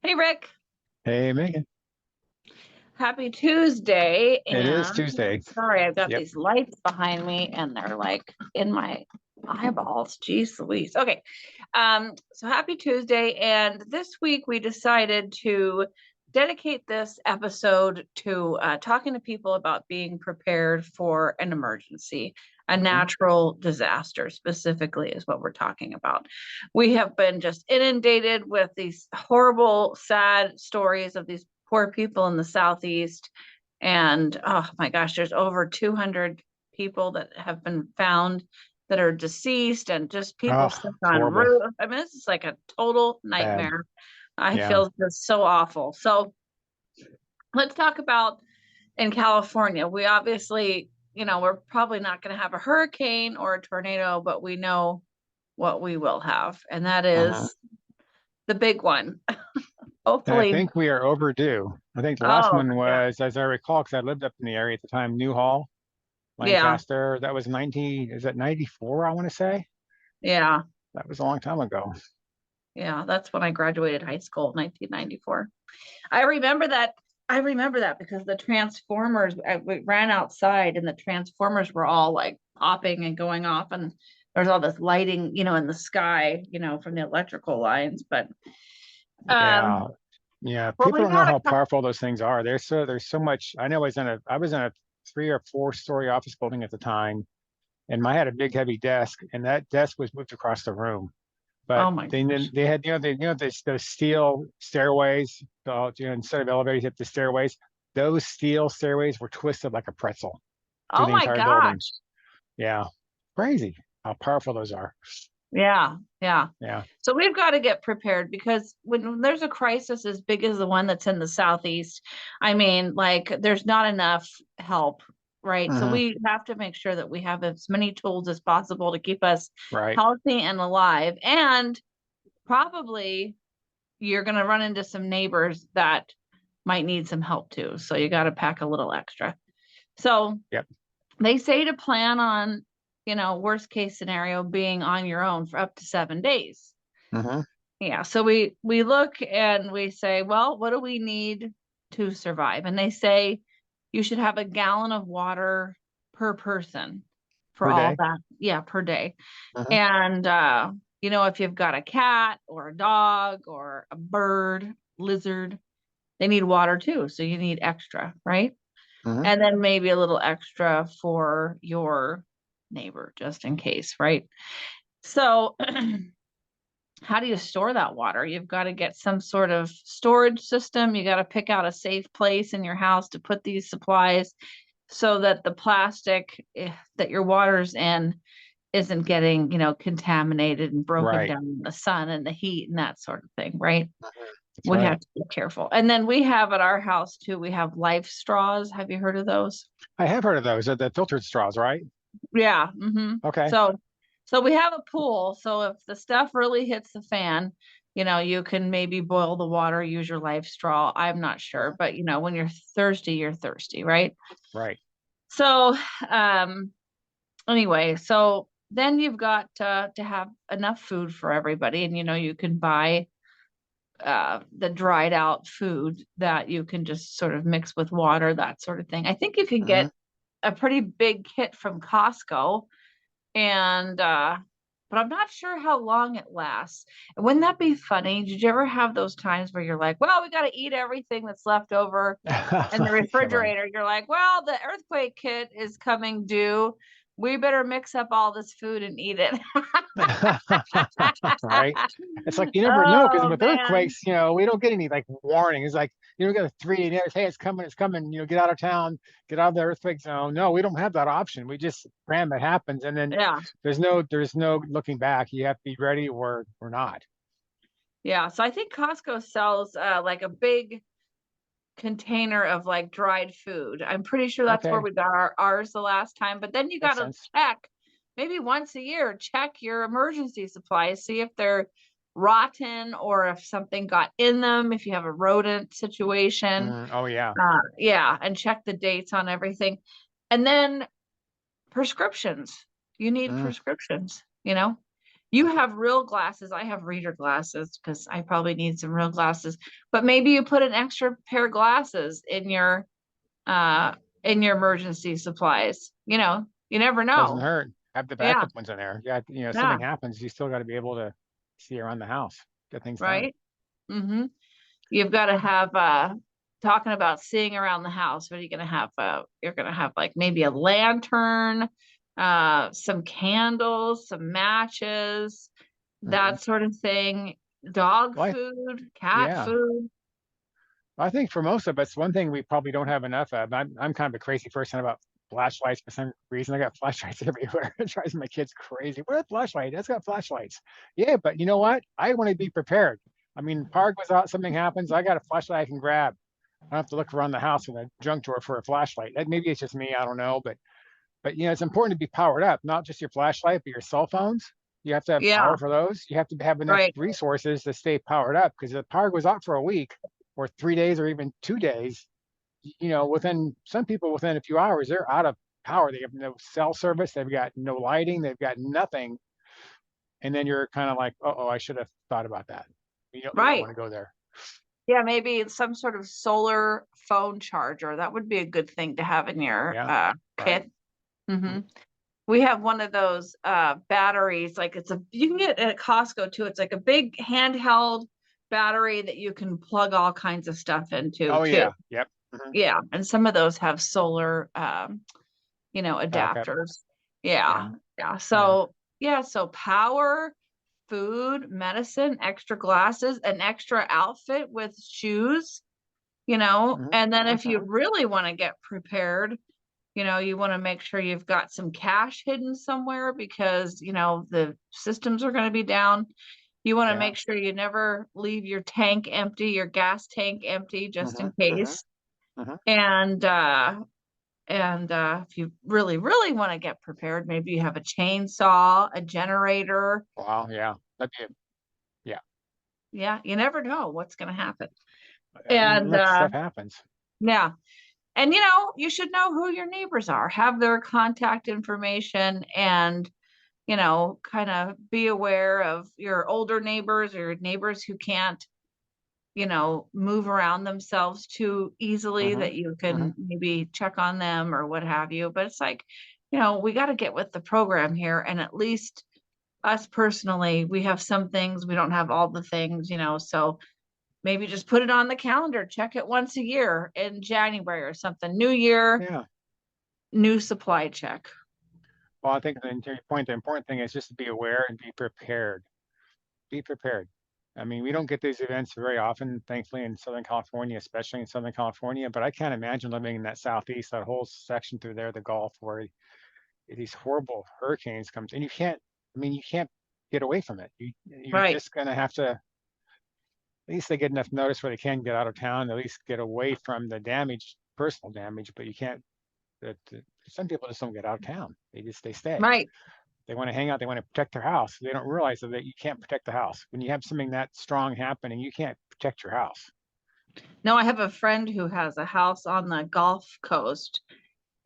Hey Rick, Hey, Megan. happy Tuesday. It is And Tuesday. sorry, I've got Yep. these lights behind me and they're like in my eyeballs. Jeez Louise. Okay. So happy Tuesday. And this week we decided to dedicate this episode to talking to people about being prepared for an emergency. A Mhm. natural disaster specifically is what we're talking about. We have been just inundated with these horrible, sad stories of these poor people in the Southeast. And oh my gosh, there's over 200 people that have been found that are deceased and just people Oh, stuck it's on horrible. roofs. I mean, this is like a total Bad. nightmare. I Yeah. feel just so awful. So let's talk about in California. We obviously, we're probably not going to have a hurricane or a tornado, but we know what we will have, and that Uh-huh. is the big one. And I Hopefully. think we are overdue. I think the last Oh, one yeah. was, as I recall, because I lived up in the area at the time, Newhall, Yeah. Lancaster. That was 90, is that 94, I want to say? Yeah. That was a long time ago. Yeah, that's when I graduated high school, 1994. I remember that. I remember that because the Transformers, we ran outside and the Transformers were all like popping and going off, and there's all this lighting, in the sky, from the electrical lines. But Yeah. um, Yeah. well, People we've don't know had a how couple. powerful those things are. There's so much. I know I was in a 3 or 4 story office building at the time, and I had a big heavy desk, and that desk was moved across the room. But Oh my then gosh. they had, those steel stairways, instead of elevators, you have the stairways. Those steel stairways were twisted like a pretzel through Oh the my entire building. gosh. Yeah, crazy how powerful those are. Yeah, yeah. Yeah. So we've got to get prepared because when there's a crisis as big as the one that's in the Southeast, I mean, like there's not enough help, right? So Hmm. we have to make sure that we have as many tools as possible to keep us Right. healthy and alive. And probably you're going to run into some neighbors that might need some help too. So you got to pack a little extra. So Yep. they say to plan on, worst case scenario being on your own for up to 7 days. Hmm. Yeah. So we look and we say, well, what do we need to survive? And they say you should have a gallon of water per person for Per all day. that. Yeah, per day. Hmm. And if you've got a cat or a dog or a bird, lizard, they need water too. So you need extra, right? Hmm. And then maybe a little extra for your neighbor just in case, right? So how do you store that water? You've got to get some sort of storage system. You got to pick out a safe place in your house to put these supplies so that the plastic that your water's in isn't getting, contaminated and broken Right. down in the sun and the heat and that sort of thing, right? Mhm. That's We right. have to be careful. And then we have at our house too, we have life straws. Have you heard of those? I have heard of those. The filtered straws, right? Yeah. Hmm. Okay. So we have a pool. So if the stuff really hits the fan, you can maybe boil the water, use your life straw. I'm not sure, but when you're thirsty, right? Right. So anyway, so then you've got to have enough food for everybody, and you can buy the dried out food that you can just sort of mix with water, that sort of thing. I think you can Hmm. get a pretty big kit from Costco, and but I'm not sure how long it lasts. And wouldn't that be funny? Did you ever have those times where you're like, well, we got to eat everything that's left over in the Yeah, right. refrigerator? You're like, well, the earthquake kit is coming due. We better mix up all this food and eat it. Right? It's like you never know because Oh with man. earthquakes, we don't get any like warning. It's like we got a 3 notice, hey, it's coming, it's coming. Get out of town, get out of the earthquake zone. No, we don't have that option. We just cram it happens, and then Yeah. there's no looking back. You have to be ready or not. Yeah. So I think Costco sells like a big container of like dried food. I'm pretty sure that's where Okay, we got ours the last time. But then you got makes to sense. check maybe once a year, check your emergency supplies, see if they're rotten or if something got in them, if you have a rodent situation. Oh yeah. Yeah, and check the dates on everything. And then prescriptions. You need Mm, prescriptions. You have real glasses. I have reader glasses because I probably need some real glasses. But maybe you put an extra pair of glasses uh in your emergency supplies. You never Doesn't know. hurt. Have the Yeah, backup ones in there. Yeah, if yeah, something happens, you still got to be able to see around the house, get things done. right. Mm-hmm. You've got to have talking about seeing around the house. What are you gonna have? You're gonna have like maybe a lantern, some candles, some matches, Mhm. that sort of thing. Dog Well, food, cat yeah. food. I think for most of us, one thing we probably don't have enough of. I'm kind of a crazy person about flashlights for some reason. I got flashlights everywhere. It drives my kids crazy. What a flashlight? That's got flashlights. Yeah, but you know what? I want to be prepared. I mean, park was out, something happens. I got a flashlight I can grab. I don't have to look around the house in a junk drawer for a flashlight. That maybe it's just me. I don't know, but it's important to be powered up, not just your flashlight, but your cell phones. You have to have Yeah, power for those. You have to have enough right, resources to stay powered up because if the power goes out for a week or 3 days or even 2 days, within some people within a few hours, they're out of power. They have no cell service, they've got no lighting, they've got nothing. And then you're kind of like, oh, I should have thought about that. You don't right. want to go there. Yeah, maybe it's some sort of solar phone charger. That would be a good thing to have in your Yeah, right. kit. Hmm. We have one of those batteries, like you can get it at Costco too. It's like a big handheld battery that you can plug all kinds of stuff into Oh too. yeah, yep. Mhm. Yeah, and some of those have solar Backup. adapters. Yeah. Yeah, Yeah. yeah. So power, food, medicine, extra glasses, an extra outfit with shoes, Hmm. and then Hmm. if you really want to get prepared, you want to make sure you've got some cash hidden somewhere because, the systems are going to be down. You want to Yeah. make sure you never leave your tank empty, your gas tank empty, just Hmm. in Hmm. case. Hmm. And if you really, really want to get prepared, maybe you have a chainsaw, a generator. Wow, yeah. That'd be yeah. Yeah, you never know what's going to happen. And Look, stuff happens. yeah, and you should know who your neighbors are, have their contact information, and kind of be aware of your older neighbors or your neighbors who can't, move around themselves too easily, Hmm. that you Hmm. can maybe check on them or what have you. But it's like, we got to get with the program here. And at least us personally, we have some things, we don't have all the things, so maybe just put it on the calendar, check it once a year in January or something. New year, Yeah. new supply check. Well, I think to your point, the important thing is just to be aware and be prepared. Be prepared. I mean, we don't get these events very often, thankfully, in Southern California, especially in Southern California. But I can't imagine living in that southeast, that whole section through there, the Gulf, where these horrible hurricanes comes, and you can't. I mean, you can't get away from it. You're Right. just gonna have to. At least they get enough notice where they can get out of town. At least get away from the damage, personal damage. But you can't. Some people just don't get out of town. They stay. Right. They want to hang out. They want to protect their house. They don't realize that you can't protect the house. When you have something that strong happening, you can't protect your house. No, I have a friend who has a house on the Gulf Coast,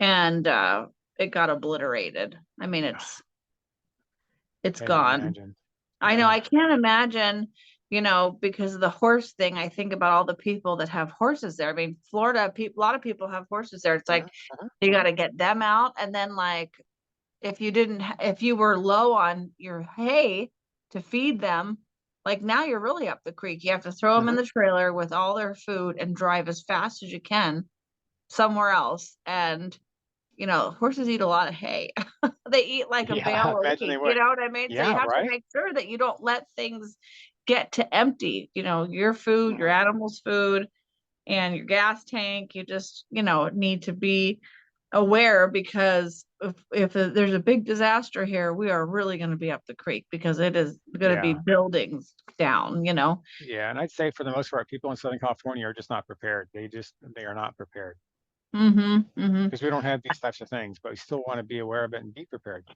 and it got obliterated. I mean, it's Can't even gone. imagine. I know, Yeah. I can't imagine, because of the horse thing. I think about all the people that have horses there. I mean, Florida people, a lot of people have horses there. It's Hmm. like Hmm. you got Hmm. to get them out, and then like if you were low on your hay to feed them, like now you're really up the creek. You have to throw them in Hmm. the trailer with all their food and drive as fast as you can somewhere else. And horses eat a lot of hay. They eat like a Yeah, I bale a imagine they week, you would. know what I mean? So you Yeah, have to right. make sure that you don't let things get to empty, your food, your Hmm. animals' food, and your gas tank. You just, need to be aware, because if there's a big disaster here, we are really going to be up the creek, because it is going to be Yeah. buildings down. Yeah. And I'd say for the most part, people in Southern California are just not prepared. They are not prepared Mm-hmm. Mm-hmm. because we don't have these types of things, but we still want to be aware of it and be prepared.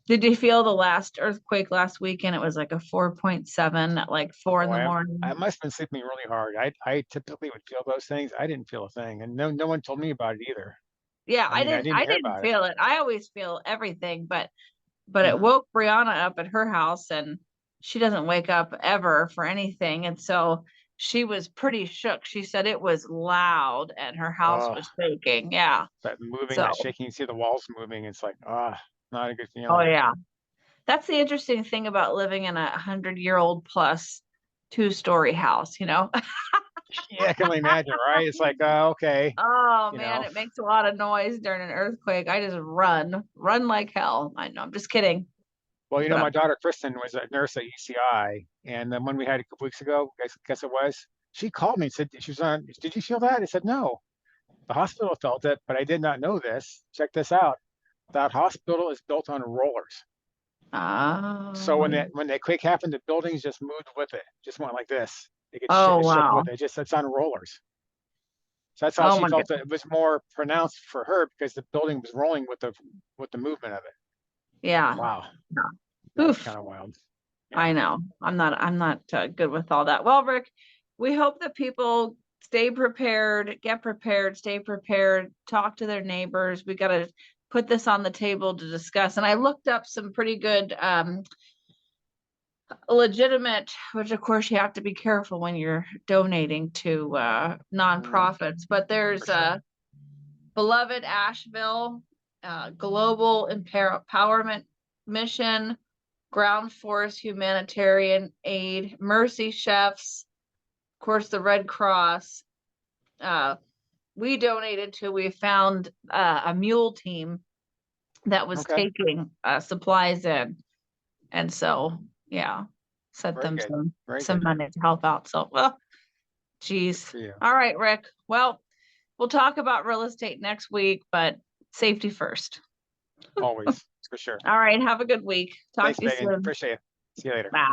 Did you feel the last earthquake last weekend? It was like a 4.7 at like 4 in Oh, the I morning. must have been sleeping really hard. I typically would feel those things. I didn't feel a thing, and no one told me about it either. Yeah, I I mean, I didn't didn't I hear didn't about it. feel it. I always feel everything, but but it Mhm. woke Brianna up at her house, and she doesn't wake up ever for anything. And so she was pretty shook. She said it was loud and her house Oh, was shaking. Yeah. that moving, So, that shaking, you see the walls moving. It's like, ah, not a good oh feeling. yeah. That's the interesting thing about living in 100-year-old plus two-story house, you know? Yeah, I can only imagine, right? It's like, okay, Oh you man, know. it makes a lot of noise during an earthquake. I just run like hell. I know, I'm just kidding. Well, But my daughter Kristen was a nurse at UCI, and then when we had a couple weeks ago, guess it was. She called me and said she was on. Did you feel that? I said no. The hospital felt it, but I did not know this. Check this out. That hospital is built on rollers. So oh, when the quake happened, the buildings just moved with it, just went like this. oh It shook with wow. it. Just it's on rollers. So that's how Oh she my felt that goodness. it was more pronounced for her because the building was rolling with the movement of it. Yeah. Wow, Yeah. that's Oof. kind of wild. Yeah, I know. I'm not good with all that. Well, Rick, we hope that people stay prepared, get prepared, stay prepared, talk to their neighbors. We got to put this on the table to discuss. And I looked up some pretty good legitimate, which of course you have to be careful when you're donating to nonprofits, but for there's sure. Beloved Asheville, Global Empowerment Mission, Ground Force Humanitarian Aid, Mercy Chefs, of course, the Red Cross. Uh, we donated to, we found a mule team that was Okay, taking supplies in. And so, yeah, sent very them good, very some good. money to help out. So, well, Good geez. for you. All right, Rick. Well, we'll talk about real estate next week, but safety first. Always, for sure. All right. Have a good week. Talk Thanks, to you Megan. soon. Appreciate it. See you later. Bye.